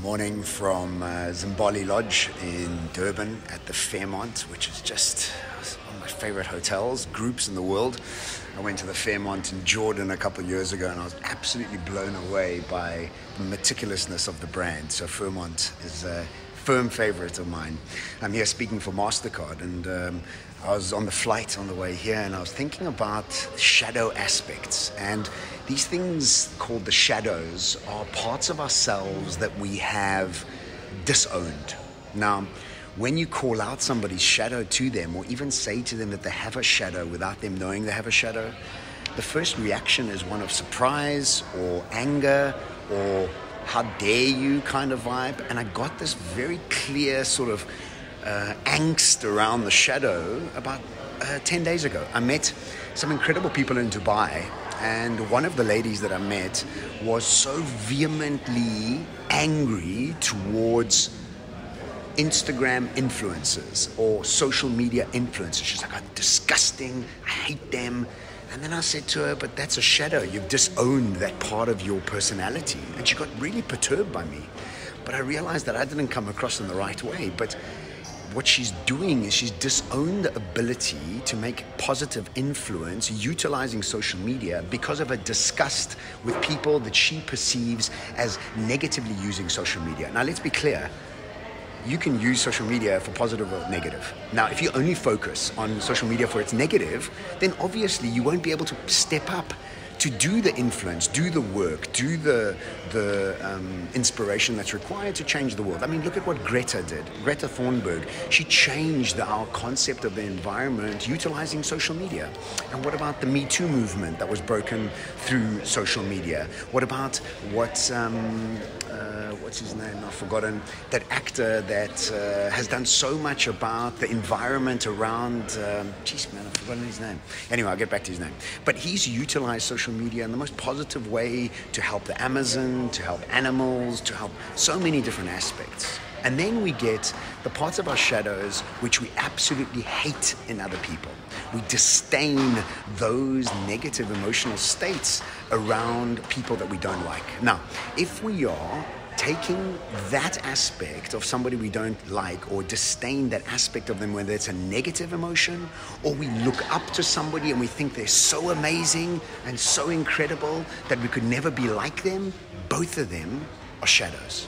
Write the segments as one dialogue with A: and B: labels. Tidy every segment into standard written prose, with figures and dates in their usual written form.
A: morning from Zimbali Lodge in Durban at the Fairmont, which is just one of my favorite hotels, groups in the world. I went to the Fairmont in Jordan a couple of years ago and I was absolutely blown away by the meticulousness of the brand. So Fairmont is a firm favorite of mine. I'm here speaking for MasterCard, and I was on the flight on the way here and I was thinking about shadow aspects, and these things called the shadows are parts of ourselves that we have disowned. Now, when you call out somebody's shadow to them, or even say to them that they have a shadow without them knowing they have a shadow, the first reaction is one of surprise or anger or how dare you kind of vibe. And I got this very clear sort of angst around the shadow about 10 days ago. I met some incredible people in Dubai, and one of the ladies that I met was so vehemently angry towards Instagram influencers or social media influencers. She's like, "I'm disgusting, I hate them." And then I said to her, "But that's a shadow. You've disowned that part of your personality." And she got really perturbed by me. But I realized that I didn't come across in the right way. But what she's doing is she's disowned the ability to make positive influence utilizing social media because of a disgust with people that she perceives as negatively using social media. Now, let's be clear. You can use social media for positive or negative. Now, if you only focus on social media for its negative, then obviously you won't be able to step up to do the influence, do the work, do the inspiration that's required to change the world. I mean, look at what Greta did. Greta Thunberg, she changed our concept of the environment utilizing social media. And what about the Me Too movement that was broken through social media? What about what's his name? I've forgotten. That actor that has done so much about the environment around, I've forgotten his name. Anyway, I'll get back to his name. But he's utilized social media in the most positive way to help the Amazon, to help animals, to help so many different aspects. And then we get the parts of our shadows which we absolutely hate in other people. We disdain those negative emotional states around people that we don't like. Now, if we are taking that aspect of somebody we don't like or disdain that aspect of them, whether it's a negative emotion or we look up to somebody and we think they're so amazing and so incredible that we could never be like them, both of them are shadows.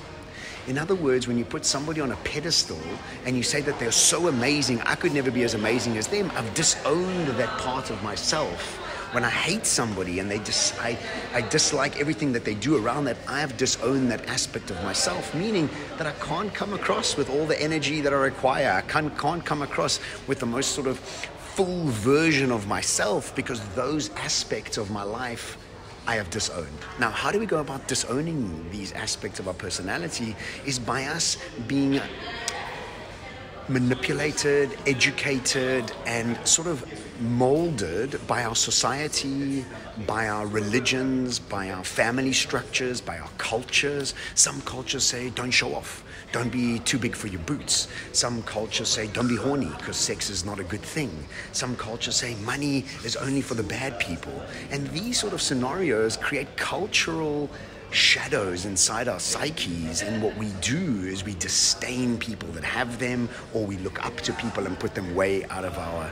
A: In other words, when you put somebody on a pedestal and you say that they're so amazing, I could never be as amazing as them, I've disowned that part of myself. When I hate somebody and I dislike everything that they do around that, I have disowned that aspect of myself, meaning that I can't come across with all the energy that I require. I can't come across with the most sort of full version of myself because those aspects of my life I have disowned. Now, how do we go about disowning these aspects of our personality? Is by us being manipulated, educated, and sort of molded by our society, by our religions, by our family structures, by our cultures. Some cultures say, don't show off. Don't be too big for your boots. Some cultures say, don't be horny because sex is not a good thing. Some cultures say, money is only for the bad people. And these sort of scenarios create cultural shadows inside our psyches, and what we do is we disdain people that have them, or we look up to people and put them way out of our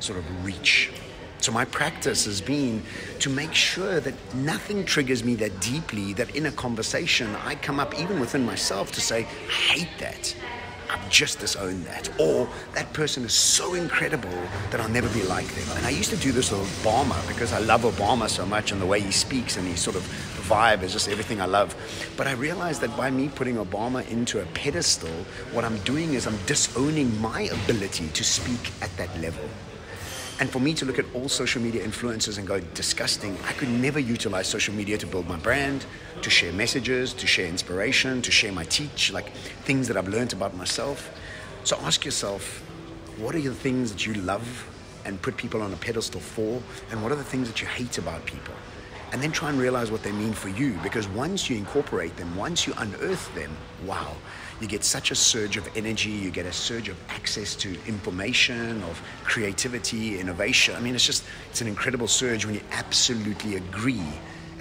A: sort of reach. So my practice has been to make sure that nothing triggers me that deeply that in a conversation I come up even within myself to say, I hate that. I've just disowned that. Or that person is so incredible that I'll never be like them. And I used to do this with Obama because I love Obama so much and the way he speaks and his sort of vibe is just everything I love. But I realized that by me putting Obama into a pedestal, what I'm doing is I'm disowning my ability to speak at that level. And for me to look at all social media influencers and go, disgusting, I could never utilize social media to build my brand, to share messages, to share inspiration, to share my things that I've learned about myself. So ask yourself, what are the things that you love and put people on a pedestal for? And what are the things that you hate about people? And then try and realize what they mean for you, because once you incorporate them, once you unearth them, wow, you get such a surge of energy, you get a surge of access to information, of creativity, innovation. I mean, it's an incredible surge when you absolutely agree,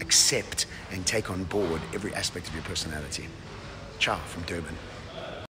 A: accept, and take on board every aspect of your personality. Ciao from Durban.